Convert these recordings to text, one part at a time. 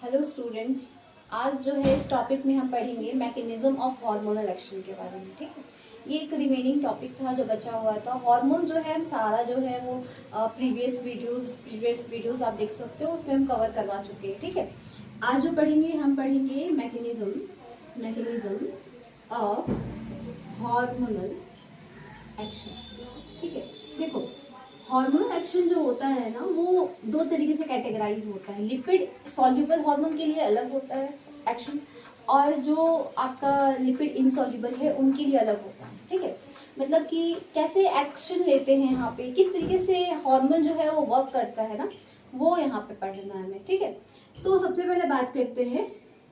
Hello students, आज जो है इस टॉपिक में हम पढ़ेंगे मैकेनिज्म ऑफ हार्मोनल एक्शन के बारे में। ठीक है, ये एक रिमेनिंग टॉपिक था जो बचा हुआ था। हार्मोन जो है हम सारा जो है वो प्रीवियस वीडियोस आप देख सकते हो, उसमें हम कवर करवा चुके हैं। ठीक है, आज जो पढ़ेंगे हम पढ़ेंगे मैकेनिज्म ऑफ हार्मोनल एक्शन। ठीक है, देखो हार्मोनल एक्शन जो होता है ना वो दो तरीके से कैटेगराइज होता है। लिपिड सॉल्युबल हार्मोन के लिए अलग होता है एक्शन, और जो आपका लिपिड इनसॉल्युबल है उनके लिए अलग होता है। ठीक है, मतलब कि कैसे एक्शन लेते हैं यहाँ पे, किस तरीके से हार्मोन जो है वो वर्क करता है ना, वो यहाँ पे पढ़ना है हमें। ठीक है, तो सबसे पहले बात करते हैं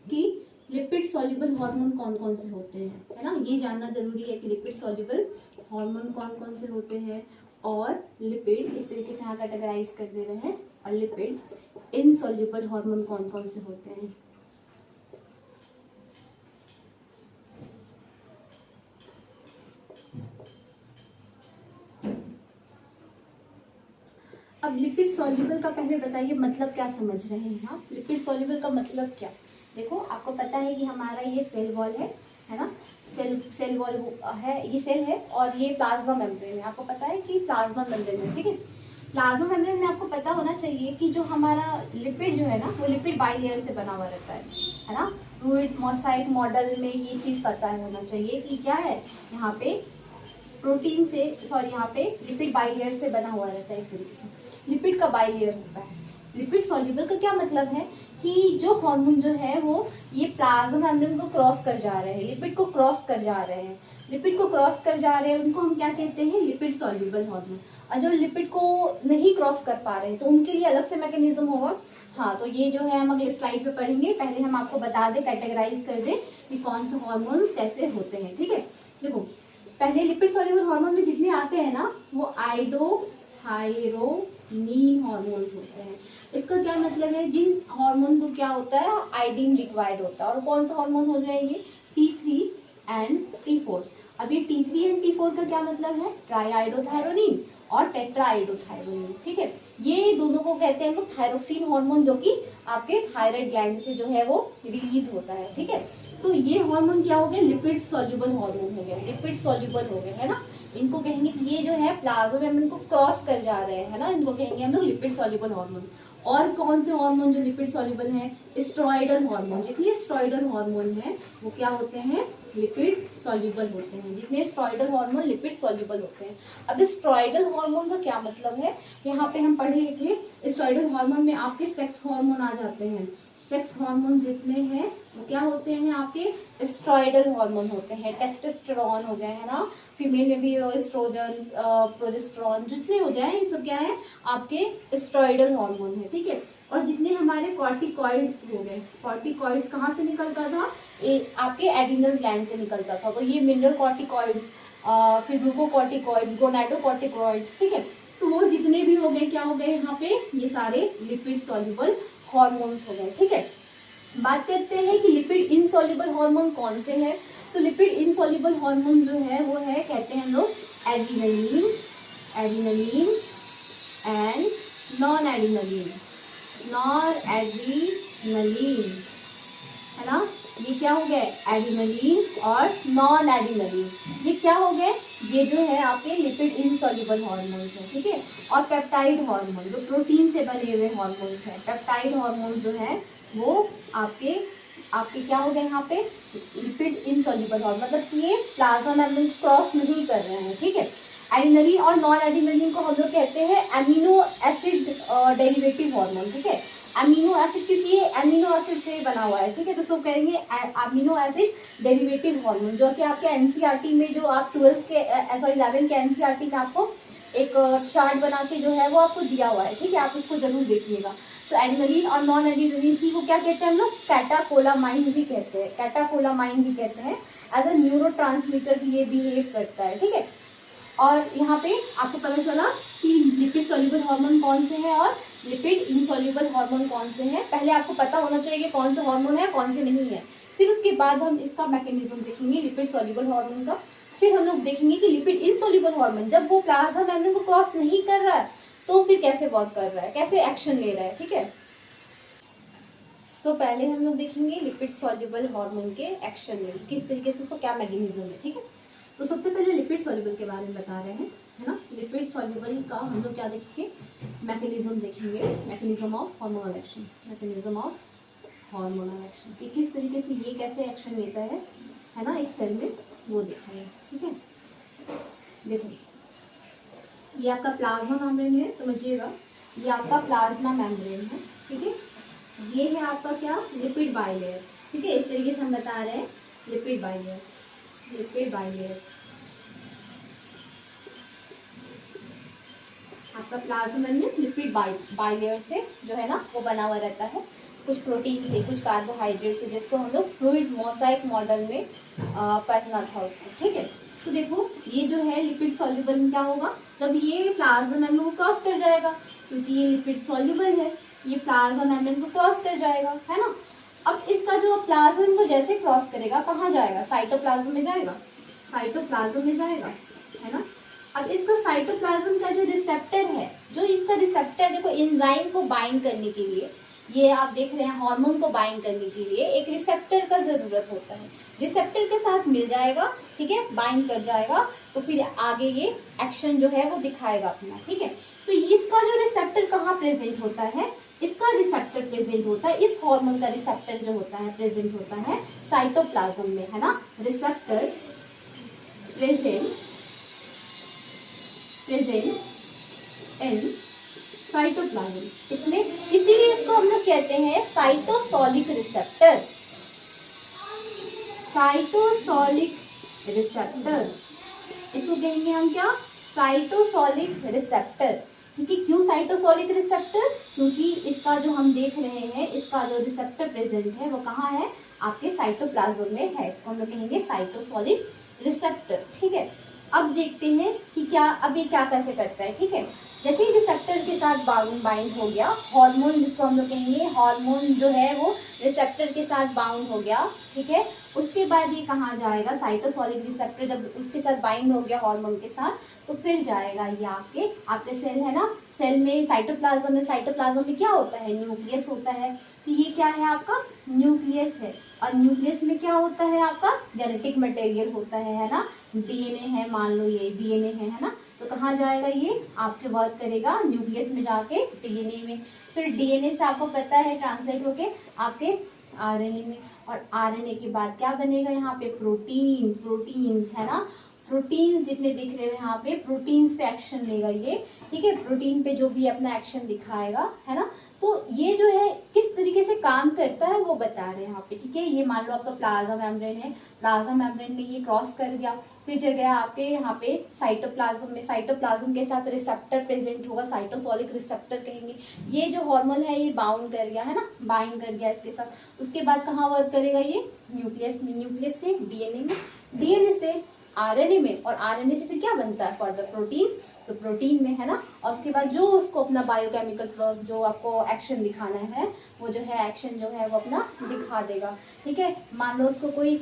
कि लिपिड सॉल्युबल हार्मोन कौन कौन से होते हैं, है ना। ये जानना जरूरी है कि लिपिड सॉल्युबल हार्मोन कौन कौन से होते हैं, और लिपिड इस तरीके से यहाँ कैटेगराइज कर दे रहे हैं, और लिपिड इनसॉल्युबल हार्मोन कौन कौन से होते हैं। अब लिपिड सॉल्युबल का पहले बताइए मतलब क्या समझ रहे हैं आप। लिपिड सॉल्युबल का मतलब क्या, देखो आपको पता है कि हमारा ये सेल वॉल है ना, सेल वॉल है, ये सेल है, और ये प्लाज्मा मेम्ब्रेन है। आपको पता है कि प्लाज्मा मेम्ब्रेन है। ठीक है, प्लाज्मा मेम्ब्रेन में आपको पता होना चाहिए कि जो हमारा लिपिड जो है ना वो लिपिड बाइलेयर से बना हुआ रहता है ना। फ्लूइड मोसाइक मॉडल में ये चीज़ पता होना चाहिए कि क्या है, यहाँ पे प्रोटीन से, सॉरी यहाँ पे लिपिड बाइलेयर से बना हुआ रहता है। इस तरीके से लिपिड का बाइलेयर होता है। लिपिड सॉल्युबल का क्या मतलब है कि जो हार्मोन जो है वो ये प्लाज्मा मेम्ब्रेन को क्रॉस कर जा रहे हैं, लिपिड को क्रॉस कर जा रहे हैं, लिपिड को क्रॉस कर जा रहे हैं, उनको हम क्या कहते हैं, लिपिड सॉल्युबल हार्मोन। और जो लिपिड को नहीं क्रॉस कर पा रहे हैं तो उनके लिए अलग से मैकेनिज्म होगा। हाँ, तो ये जो है हम अगले स्लाइड पे पढ़ेंगे। पहले हम आपको बता दें, कैटेगराइज कर दें कि कौन से हार्मोन्स कैसे होते हैं। ठीक है, देखो पहले लिपिड सॉल्युबल हार्मोन में जितने आते हैं ना वो आइडोथायरोनीन हार्मोन्स होते हैं। इसका क्या मतलब है, जिन हार्मोन को क्या होता है, आयोडीन रिक्वायर्ड होता है। और कौन सा हार्मोन हो जाएंगे, T3 एंड T4। अब ये T3 एंड T4 का क्या मतलब है, ट्राई आइडोथायरोनिन और टेट्रा आइडोथायरोनिन। ठीक है, ये दोनों को कहते हैं हम लोग थायरोक्सिन हार्मोन, जो कि आपके थायराइड ग्लैंड से जो है वो रिलीज होता है। ठीक है, तो ये हार्मोन क्या हो गए, लिपिड सॉल्युबल हार्मोन हो गया, लिपिड सॉल्युबल हो गए, है ना। इनको कहेंगे कि ये जो है प्लाज्मा मेम्ब्रेन को क्रॉस कर जा रहे हैं, है ना, इनको कहेंगे हम लोग लिपिड सॉल्युबल हार्मोन। और कौन से हार्मोन जो लिपिड सॉल्युबल है, स्टेरॉयडल हार्मोन। जितने स्टेरॉयडल हार्मोन है वो क्या होते हैं, लिपिड सॉल्युबल होते हैं। जितने स्टेरॉयडल हार्मोन लिपिड सॉल्युबल होते हैं। अब स्टेरॉयडल हार्मोन का क्या मतलब है, यहाँ पे हम पढ़े थे, स्टेरॉयडल हार्मोन में आपके सेक्स हार्मोन आ जाते हैं। सेक्स हार्मोन जितने हैं वो क्या होते हैं, आपके स्टेरॉयडल हार्मोन होते हैं। टेस्टोस्टेरोन हो गए, है ना, फीमेल में भी एस्ट्रोजन, प्रोजेस्टेरोन, जितने हो जाए ये सब क्या है, आपके स्टेरॉयडल हार्मोन है। ठीक है, और जितने हमारे कॉर्टिकॉइड्स हो गए, कॉर्टिकॉइड्स कहाँ से निकलता था, आपके एड्रिनल ग्लैंड से निकलता था। तो ये मिनरल कॉर्टिकॉइड्स, फिर ग्लूकोकॉर्टिकॉइड्स, गोनाडोकॉर्टिकॉइड्स। ठीक है, तो वो जितने भी हो गए क्या हो गए यहाँ पे, ये सारे लिपिड सॉल्युबल हार्मोन्स हो गए। ठीक है, बात करते हैं कि लिपिड इनसॉल्युबल हार्मोन कौन से हैं। तो लिपिड इनसॉल्युबल हार्मोन जो है वो है, कहते हैं लोग एड्रिनलिन एंड नॉन एड्रिनलिन, है ना। ये क्या हो गए, एड्रिनलिन और नॉन एड्रिनलिन, ये क्या हो गए, ये जो है आपके लिपिड इनसॉल्युबल हार्मोन्स है। ठीक है, और पेप्टाइड हार्मोन जो प्रोटीन से बने हुए हार्मोन्स हैं, पेप्टाइड हार्मोन जो है वो आपके क्या हो गए यहाँ पे, लिपिड इनसॉल्युबल हार्मोन, मतलब कि ये प्लाज्मा मेम्ब्रेन क्रॉस नहीं कर रहे हैं। ठीक है, एड्रिनलिन और नॉन एड्रिनलिन को हम लोग कहते हैं अमीनो एसिड डेरिवेटिव हार्मोन। ठीक है, अमीनो एसिड, क्योंकि ये अमीनो एसिड से बना हुआ है। ठीक है, तो सब कहेंगे अमीनो एसिड डेरिवेटिव हार्मोन, जो कि आपके एनसीईआरटी में, जो आप 11 के एनसीईआरटी में आपको एक चार्ट बना के जो है वो आपको दिया हुआ है। ठीक है, आप उसको जरूर देखिएगा। तो एड्रिनलिन और नॉन एड्रिनलिन को क्या कहते हैं हम लोग, कैटाकोलामाइन भी कहते हैं, कैटाकोलामाइन भी कहते हैं। एज अ न्यूरोट्रांसमीटर भी ये बिहेव करता है। ठीक है, और यहाँ पे आपको पता चला कि लिपिड सॉल्युबल हार्मोन कौन से हैं और लिपिड इनसॉल्युबल हार्मोन कौन से हैं। पहले आपको पता होना चाहिए कि कौन से हार्मोन है कौन से नहीं है, फिर उसके बाद हम इसका मैकेनिज्म देखेंगे लिपिड सॉल्युबल हार्मोन का। फिर हम लोग देखेंगे कि लिपिड इनसॉल्युबल हार्मोन जब वो प्लाज्मा मेम्ब्रेन को क्रॉस नहीं कर रहा है तो फिर कैसे वर्क कर रहा है, कैसे एक्शन ले रहा है। ठीक है, सो पहले हम लोग देखेंगे लिपिड सॉल्युबल हार्मोन के एक्शन में किस तरीके से उसको क्या मैकेनिज्म है, ठीक है। तो सबसे पहले लिपिड सॉल्युबल के बारे में बता रहे हैं, है ना। लिपिड सॉल्युबल का हम लोग क्या देखेंगे, मैकेनिज्म देखेंगे, mechanism of hormonal action, mechanism of hormonal action कि किस तरीके से ये कैसे एक्शन लेता है ना, एक सेल में, वो देखेंगे, ठीक है। देखो ये आपका प्लाज्मा मेम्ब्रेन है, समझिएगा, ये आपका प्लाज्मा मेम्ब्रेन है, ठीक है। ये है आपका क्या, लिपिड बाइलेयर, ठीक है। इस तरीके से हम बता रहे हैं लिपिड बाइलेयर, लिपिड बाइलेयर आपका प्लाज्मा में लिपिड बाइलेयर से जो है ना वो बना हुआ रहता है, कुछ प्रोटीन से, कुछ कार्बोहाइड्रेट से, जिसको हम लोग फ्लूइड मोज़ाइक मॉडल में पढ़ना था उसको, ठीक है। तो देखो ये जो है लिपिड सॉल्युबल में क्या होगा, जब ये प्लाज्मा मेम्ब्रेन को क्रॉस कर जाएगा, क्योंकि ये लिपिड सॉल्युबल है, ये प्लाज्मा मेम्ब्रेन को क्रॉस कर जाएगा, है ना। अब इसका जो प्लाज्मा को जैसे क्रॉस करेगा कहाँ जाएगा, साइटोप्लाज्म में जाएगा, साइटोप्लाज्म में जाएगा, है ना। अब इसका साइटोप्लाज्म का जो रिसेप्टर है, जो इसका रिसेप्टर देखो एंजाइम को बाइंड करने के लिए, ये आप देख रहे हैं हार्मोन को बाइंड करने के लिए एक रिसेप्टर का जरूरत होता है। रिसेप्टर के साथ मिल जाएगा, ठीक है, बाइंड कर जाएगा, तो फिर आगे ये एक्शन जो है वो दिखाएगा अपना, ठीक है। तो इसका जो रिसेप्टर कहाँ प्रेजेंट होता है, इसका रिसेप्टर प्रेजेंट होता है, इस हार्मोन का रिसेप्टर जो होता है प्रेजेंट होता है साइटोप्लाज्म में, है ना। रिसेप्टर प्रेजेंट इन साइटोप्लाज्म, इसमें इसीलिए इसको हम लोग कहते हैं साइटोसोलिक रिसेप्टर, साइटोसोलिक रिसेप्टर, इसको कहेंगे हम क्या, साइटोसोलिक रिसेप्टर, क्योंकि क्यों साइटोसोलिक रिसेप्टर, क्योंकि इसका जो हम देख रहे हैं इसका जो रिसेप्टर प्रेजेंट है वो कहाँ है, आपके साइटोप्लाज्म में है, इसको हम लोग कहेंगे साइटोसोलिक रिसेप्टर, ठीक है। अब देखते हैं कि क्या अब ये क्या कैसे करता है, ठीक है। जैसे ही रिसेप्टर के साथ बाउंड हो गया, हार्मोन जिसको हम लोग कहेंगे, हार्मोन जो है वो रिसेप्टर के साथ बाउंड हो गया, ठीक है। उसके बाद ये कहाँ जाएगा, साइटोसोलिक रिसेप्टर जब उसके साथ बाइंड हो गया हार्मोन के साथ, तो फिर जाएगा ये आपके सेल है ना, सेल में साइटोप्लाज्म में, साइटोप्लाज्म में क्या होता है, न्यूक्लियस होता है। तो ये क्या है आपका, न्यूक्लियस है, और न्यूक्लियस में क्या होता है आपका, जेनेटिक मटेरियल होता है ना, डीएनए है, मान लो ये डीएनए है ना। तो कहाँ जाएगा ये, आपके वर्क करेगा न्यूक्लियस में जाके डीएनए में, फिर डीएनए से आपको पता है ट्रांसलेट होके आपके आरएनए में, और आरएनए के बाद क्या बनेगा यहाँ पे, प्रोटीन्स है ना। प्रोटीन्स जितने दिख रहे हैं यहाँ पे, प्रोटीन्स पे एक्शन लेगा ये, ठीक है, प्रोटीन पे जो भी अपना एक्शन दिखाएगा, है ना। तो ये जो है किस तरीके से काम करता है वो बता रहे हैं यहाँ पे, ठीक है। ये मान लो आपका प्लाज्मा मेम्ब्रेन है, प्लाज्मा मेम्ब्रेन में ये क्रॉस कर गया, फिर जगह आपके यहाँ पे साइटोप्लाज्म में, साइटोप्लाज्म के साथ रिसेप्टर प्रेजेंट होगा, साइटोसोलिक रिसेप्टर कहेंगे। ये जो हार्मोन है ये बाउंड कर गया, है ना, बाइंड कर गया इसके साथ। उसके बाद कहाँ वर्क करेगा ये, न्यूक्लियस में, न्यूक्लियस से डीएनए में, डीएनए से आरएनए में, और आरएनए से फिर क्या बनता है, फर्दर प्रोटीन, तो प्रोटीन में, है ना। और उसके बाद जो उसको अपना बायोकेमिकल जो आपको एक्शन दिखाना है, वो जो है एक्शन जो है वो अपना दिखा देगा, ठीक है। मान लो उसको कोई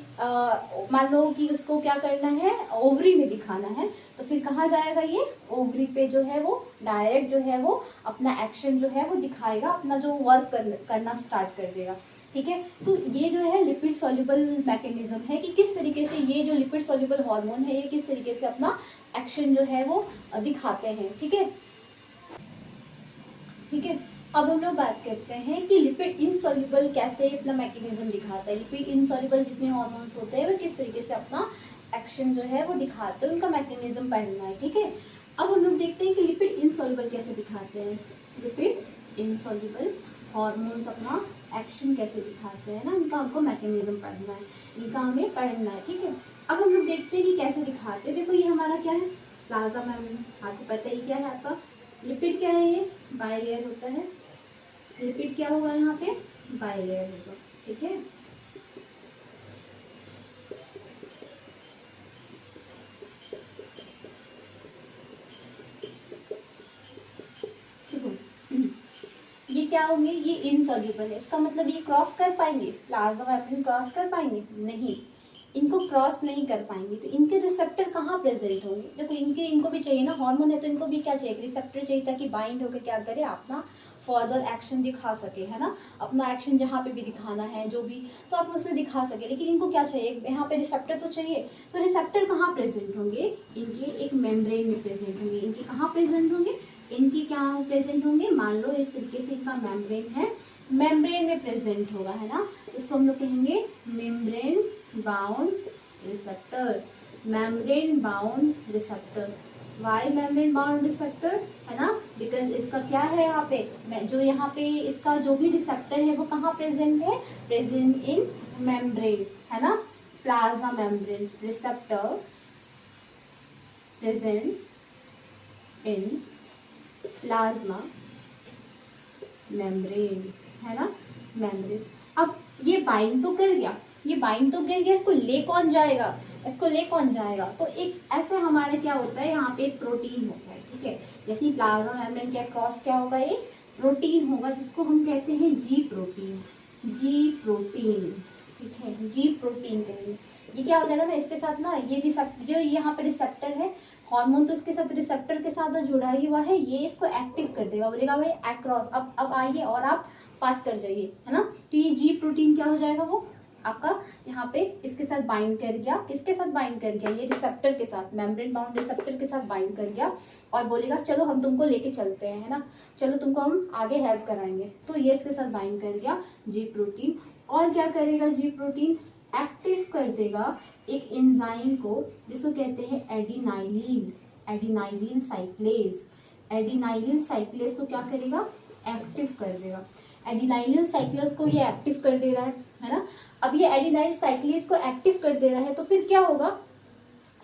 मान लो कि उसको क्या करना है, ओवरी में दिखाना है, तो फिर कहाँ जाएगा ये, ओवरी पे जो है वो डायरेक्ट जो है वो अपना एक्शन जो है वो दिखाएगा, अपना जो वर्क करना स्टार्ट कर देगा, ठीक है। तो ये जो है लिपिड सॉल्युबल मैकेनिज्म है कि किस तरीके से ये जो लिपिड सॉल्युबल हार्मोन है ये किस तरीके से अपना एक्शन जो है वो दिखाते हैं, ठीक है, ठीक है। अब हम लोग बात करते हैं कि लिपिड इनसॉल्युबल कैसे अपना मैकेनिज्म दिखाता है, लिपिड इनसॉल्युबल जितने हार्मोन्स होते हैं वो किस तरीके से अपना एक्शन जो है वो दिखाते हैं, उनका मैकेनिज्म पढ़ना है, ठीक है। अब हम लोग देखते हैं कि लिपिड इनसॉल्युबल कैसे दिखाते हैं, लिपिड इनसॉल्युबल हार्मोन्स अपना एक्शन कैसे दिखाते हैं ना, इनका हमको मैकेनिज्म पढ़ना है, इनका हमें पढ़ना है, ठीक है। अब हम लोग देखते हैं कि कैसे दिखाते हैं। देखो ये हमारा क्या है, प्लाज्मा मेम्ब्रेन, आपको पता ही क्या है आपका, लिपिड क्या है, ये बाइलेयर होता है, लिपिड क्या होगा यहाँ पे, बाइलेयर होगा, ठीक है। ये क्या होंगे, ये इनसॉल्युबल है, इसका मतलब ये क्रॉस कर पाएंगे, प्लाज्मा मेम्ब्रेन क्रॉस कर पाएंगे, नहीं, इनको क्रॉस नहीं कर पाएंगे। तो इनके रिसेप्टर कहाँ प्रेजेंट होंगे, देखो इनको भी चाहिए ना, हार्मोन है तो इनको भी क्या चाहिए, रिसेप्टर चाहिए ताकि बाइंड होकर क्या करे, अपना फर्दर एक्शन दिखा सके, है ना, अपना एक्शन जहाँ पे भी दिखाना है जो भी, तो आप उसमें दिखा सके। लेकिन इनको क्या चाहिए, यहाँ पे रिसेप्टर तो चाहिए। तो रिसेप्टर कहाँ प्रेजेंट होंगे, इनके एक मेम्ब्रेन में प्रेजेंट होंगे। इनके कहाँ प्रेजेंट होंगे, इनके क्या प्रेजेंट होंगे, मान लो इस तरीके से इनका मेम्ब्रेन है, मेम्ब्रेन में प्रेजेंट होगा, है ना, इसको हम लोग कहेंगे membrane bound receptor, membrane bound receptor. Why membrane bound receptor, है ना, बिकॉज इसका क्या है यहाँ पे, जो यहाँ पे इसका जो भी रिसेप्टर है वो कहाँ प्रेजेंट है, प्रेजेंट इन मेम्ब्रेन, है ना, plasma membrane, receptor present in plasma membrane, है ना, मेम्ब्रेन। अब ये बाइंड तो कर गया, ये बाइंड तो कर गया, इसको ले कौन जाएगा, इसको ले कौन जाएगा, तो एक ऐसे हमारे क्या होता है, यहाँ पे एक प्रोटीन होता है, ठीक है, जैसे प्लाज्मा मेम्ब्रेन के क्रॉस क्या होगा, एक प्रोटीन होगा जिसको हम कहते हैं जी प्रोटीन, जी प्रोटीन, ठीक है, जी प्रोटीन कहेंगे। ये क्या हो जाएगा ना, इसके साथ ना ये रिसेप्टर, जो यहाँ पे रिसेप्टर है हार्मोन, तो इसके साथ रिसेप्टर के साथ जुड़ा ही हुआ है, ये इसको एक्टिव कर देगा, बोलेगा भाई अक्रॉस, अब आइए और आप पास कर जाइए, है ना। तो ये जी प्रोटीन क्या हो जाएगा, वो आपका यहाँ पे इसके साथ बाइंड कर गया, किसके साथ बाइंड कर गया, ये रिसेप्टर के साथ, मेम्ब्रेन बाउंड रिसेप्टर के साथ बाइंड कर गया और बोलेगा चलो हम तुमको लेके चलते हैं, है ना, चलो तुमको हम आगे हेल्प कराएंगे। तो ये इसके साथ बाइंड कर गया जी प्रोटीन। और क्या करेगा जी प्रोटीन, एक्टिव कर देगा एक एंजाइम को जिसको कहते हैं एडिनाइलिन, एडिनाइलिन साइक्लेज, एडिनाइलिन साइक्लेज को क्या करेगा, एक्टिव कर देगा। एडिनाइलिन साइक्लेज को ये एक्टिव कर दे रहा है ना। अब ये एडिनाइल साइक्लेज को एक्टिव कर दे रहा है तो फिर क्या होगा,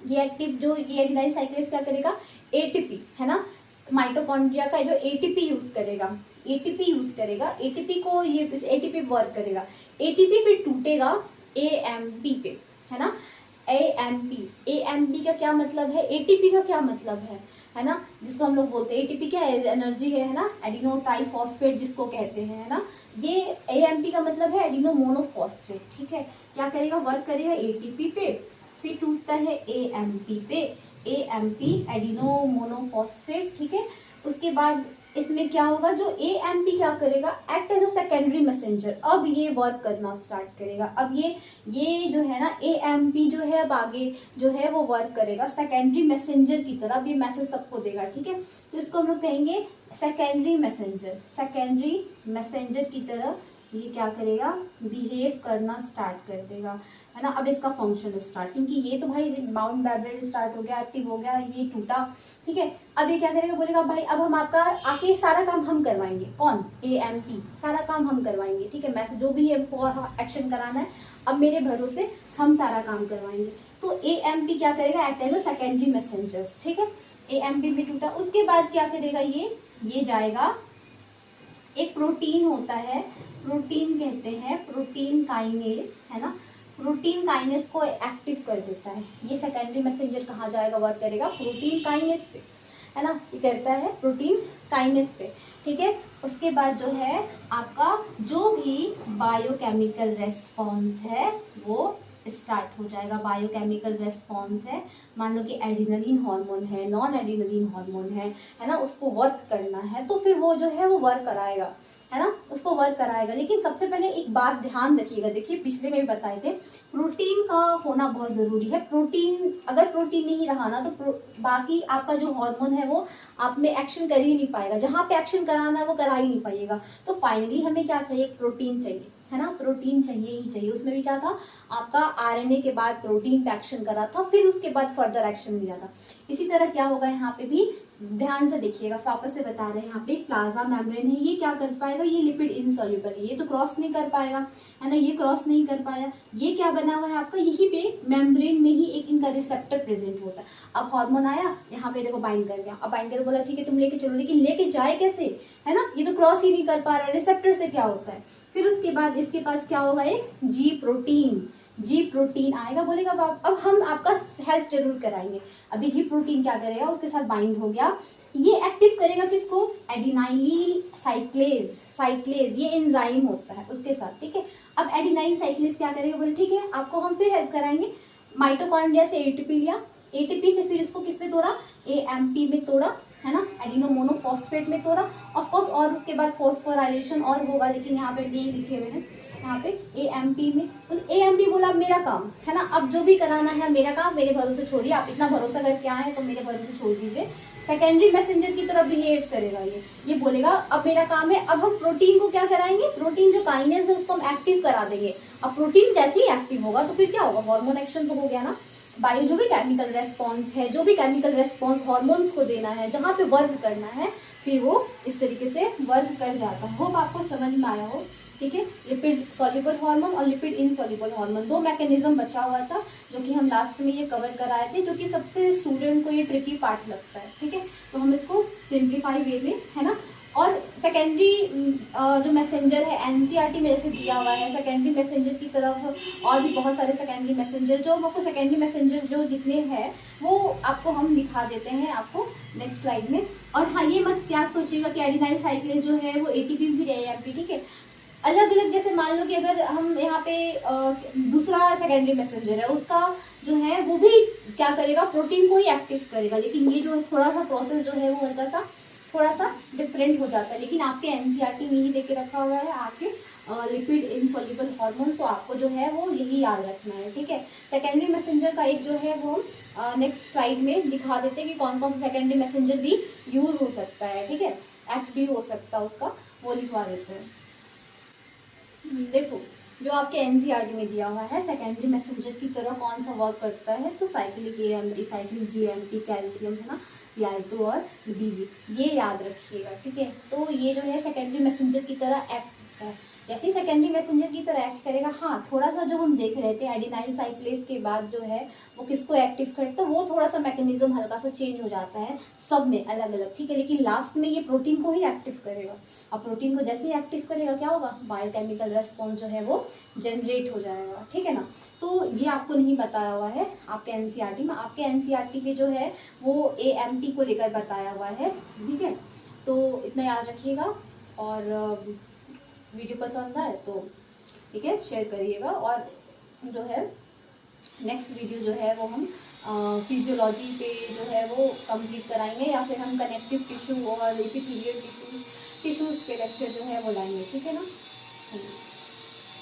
ये एक्टिव जो ये एडिनाइल साइक्लेज क्या करेगा, एटीपी, है ना, माइटोकॉन्ड्रिया का जो एटीपी यूज करेगा, एटीपी यूज करेगा, एटीपी को ये एटीपी वर्क करेगा, एटीपी फिर टूटेगा एएमपी पे, है ना, एएमपी, एएमपी का क्या मतलब है, एटीपी का क्या मतलब है ना, जिसको हम लोग बोलते हैं एटीपी क्या है, एनर्जी है ना, एडिनो ट्राइफॉस्फेट जिसको कहते हैं, है ना, ये एएमपी का मतलब है एडिनो मोनोफॉस्फेट, ठीक है, क्या करेगा, वर्क करेगा एटीपी पे, फिर टूटता है एएमपी पे, एएमपी एडिनो मोनोफॉस्फेट, ठीक है। उसके बाद इसमें क्या होगा, जो एएमपी क्या करेगा, act as a secondary messenger, अब ये वर्क करना स्टार्ट करेगा। अब ये जो है ना एएमपी जो है अब आगे जो है वो वर्क करेगा सेकेंडरी मैसेंजर की तरह, अब ये मैसेज सबको देगा, ठीक है। तो इसको हम लोग कहेंगे सेकेंडरी मैसेंजर, सेकेंडरी मैसेंजर की तरह ये क्या करेगा, बिहेव करना स्टार्ट कर देगा, है ना। अब इसका फंक्शन स्टार्ट, क्योंकि ये तो भाई बाउंड मेम्ब्रेन स्टार्ट हो गया, एक्टिव हो गया, ये टूटा, ठीक है। अब ये क्या करेगा, बोलेगा भाई अब हम आपका आके सारा काम हम करवाएंगे, कौन, एएमपी, सारा काम हम करवाएंगे, ठीक है, मैसेज जो भी है एक्शन कराना है अब मेरे भरोसे हम सारा काम करवाएंगे। तो एएमपी क्या करेगा, act as a secondary messengers, ठीक है। एएमपी भी टूटा, उसके बाद क्या करेगा, ये जाएगा, एक प्रोटीन होता है, प्रोटीन कहते हैं, प्रोटीन काइनेज, है ना, प्रोटीन काइनेज को एक्टिव कर देता है। ये सेकेंडरी मैसेंजर कहाँ जाएगा, वर्क करेगा प्रोटीन काइनेज पे, है ना, ये करता है प्रोटीन काइनेज पे, ठीक है। उसके बाद जो है आपका जो भी बायोकेमिकल रेस्पॉन्स है वो स्टार्ट हो जाएगा। बायोकेमिकल रेस्पॉन्स है, मान लो कि एड्रेनलिन हार्मोन है, नॉन एड्रेनलिन हार्मोन है ना, उसको वर्क करना है तो फिर वो जो है वो वर्क कराएगा, है ना, उसको वर्क कराएगा। लेकिन सबसे पहले एक बात ध्यान रखिएगा, देखिए पिछले में भी बताए थे प्रोटीन का होना बहुत ज़रूरी है। प्रोटीन, अगर प्रोटीन नहीं रहा ना तो बाकी आपका जो हार्मोन है वो आप में एक्शन कर ही नहीं पाएगा, जहाँ पे एक्शन कराना है वो करा ही नहीं पाएगा। तो फाइनली हमें क्या चाहिए, प्रोटीन चाहिए, है ना, प्रोटीन चाहिए ही चाहिए। उसमें भी क्या था, आपका आरएनए के बाद प्रोटीन पे एक्शन करा था, फिर उसके बाद फर्दर एक्शन लिया था। इसी तरह क्या होगा यहाँ पे भी, ध्यान से देखिएगा, वापस से बता रहे हैं, यहाँ पे प्लाज्मा मेम्ब्रेन है, ये क्या कर पाएगा, ये लिपिड इनसॉल्युबल है, ये तो क्रॉस नहीं कर पाएगा, है ना, ये क्रॉस नहीं कर पाया। ये क्या बना हुआ है आपका, यहीं पे मेम्ब्रेन में ही एक इनका रिसेप्टर प्रेजेंट होता है। अब हार्मोन आया, यहाँ पे देखो बाइंड कर गया, अब बाइंड कर बोला ठीक है तुम लेके चलो, लेकिन लेके जाए कैसे, है ना, ये तो क्रॉस ही नहीं कर पा रहा है, रिसेप्टर से क्या होता है। फिर उसके बाद इसके पास क्या होगा, एक जी प्रोटीन, जी प्रोटीन आएगा, बोलेगा अब हम आपका हेल्प जरूर कराएंगे। अभी जी प्रोटीन क्या करेगा, उसके साथ बाइंड हो गया, ये एक्टिव करेगा किसको, एडिनाइलिन साइक्लेज, साइक्लेज ये एंजाइम होता है उसके साथ, ठीक है। अब एडिनाइल साइक्लेज क्या करेगा, बोले ठीक है आपको हम फिर हेल्प कराएंगे। माइटोकॉन्ड्रिया से एटीपी लिया, एटीपी से फिर इसको किस में तोड़ा, एएमपी में तोड़ा, है ना, एडिनो मोनोफॉस्फेट में तोड़ा ऑफकोर्स, और उसके बाद फॉस्फोराइलेशन और होगा, लेकिन यहाँ पे नहीं लिखे हुए हैं, यहाँ पे AMP में। तो AMP बोला अब मेरा काम है ना, अब जो भी कराना है मेरा काम, मेरे भरोसे छोड़िए, आप इतना भरोसा करके आए हैं तो मेरे भरोसे छोड़ दीजिए। सेकेंडरी मैसेंजर की तरफ बिहेव करेगा, ये बोलेगा अब मेरा काम है, अब हम प्रोटीन को क्या कराएंगे, प्रोटीन जो काइनेज है उसको हम एक्टिव करा देंगे। अब प्रोटीन जैसे ही एक्टिव होगा तो फिर क्या होगा, हार्मोन एक्शन तो हो गया ना, बायो जो भी केमिकल रेस्पॉन्स है, जो भी केमिकल रेस्पॉन्स हार्मोन्स को देना है, जहाँ पे वर्क करना है, फिर वो इस तरीके से वर्क कर जाता है। होप आपको समझ में आया हो, ठीक है। लिपिड सॉल्युबल हार्मोन और लिपिड इनसॉल्युबल हार्मोन, दो मैकेनिज्म बचा हुआ था जो कि हम लास्ट में ये कवर कराए थे, जो कि सबसे स्टूडेंट को ये ट्रिकी पार्ट लगता है, ठीक है। तो हम इसको सिंप्लीफाई वे में, है ना। और सेकेंडरी जो मैसेंजर है NCERT में जैसे दिया हुआ है, सेकेंडरी मैसेंजर की तरफ और भी बहुत सारे सेकेंडरी मैसेंजर, जो आपको सेकेंडरी मैसेंजर जो जितने हैं वो आपको हम दिखा देते हैं आपको नेक्स्ट स्लाइड में। और हाँ, ये मत क्या सोचिएगा कि एडिनाइल साइक्लेज जो है वो ATP भी AMP, ठीक है, अलग अलग। जैसे मान लो कि अगर हम यहाँ पे दूसरा सेकेंडरी मैसेंजर है, उसका जो है वो भी क्या करेगा, प्रोटीन को ही एक्टिव करेगा, लेकिन ये जो थोड़ा सा प्रोसेस जो है वो हल्का सा थोड़ा सा डिफरेंट हो जाता है। लेकिन आपके NCERT में ही देके रखा हुआ है आपके लिपिड इनसॉल्युबल हार्मोन, तो आपको जो है वो यही याद रखना है, ठीक है। सेकेंडरी मैसेंजर का एक जो है वो नेक्स्ट स्लाइड में दिखा देते हैं कि कौन कौन सा सेकेंडरी मैसेंजर भी यूज हो सकता है, ठीक है, एक्ट भी हो सकता है उसका, वो लिखवा देते हैं। देखो जो आपके NCERT में दिया हुआ है सेकेंडरी मैसेंजर की तरह कौन सा वर्क करता है, तो cyclic AMP, cyclic GMP, calcium, है ना, Cl2 और DG, ये याद रखिएगा, ठीक है। तो ये जो है सेकेंडरी मैसेंजर की तरह एक्ट करता है। जैसे ही सेकेंडरी मैसेंजर की तरह एक्ट करेगा, हाँ थोड़ा सा जो हम देख रहे थे एडिनाइल साइक्लेज के बाद जो है वो किसको एक्टिव करता है, वो थोड़ा सा मैकेनिज्म हल्का सा चेंज हो जाता है सब में अलग अलग, ठीक है, लेकिन लास्ट में ये प्रोटीन को ही एक्टिव करेगा। अब प्रोटीन को जैसे ही एक्टिव करेगा क्या होगा, बायोकेमिकल रेस्पॉन्स जो है वो जनरेट हो जाएगा, ठीक है ना। तो ये आपको नहीं बताया हुआ है आपके NCERT में, आपके NCERT में जो है वो AMP को लेकर बताया हुआ है, ठीक है। तो इतना याद रखिएगा, और वीडियो पसंद आए तो ठीक है शेयर करिएगा, और जो है नेक्स्ट वीडियो जो है वो हम फिजियोलॉजी पे जो है वो कंप्लीट कराएंगे, या फिर हम कनेक्टिव टिश्यू और एपिथेलियल टिश्यूज पे लेक्चर जो है वो लाएंगे, ठीक है ना।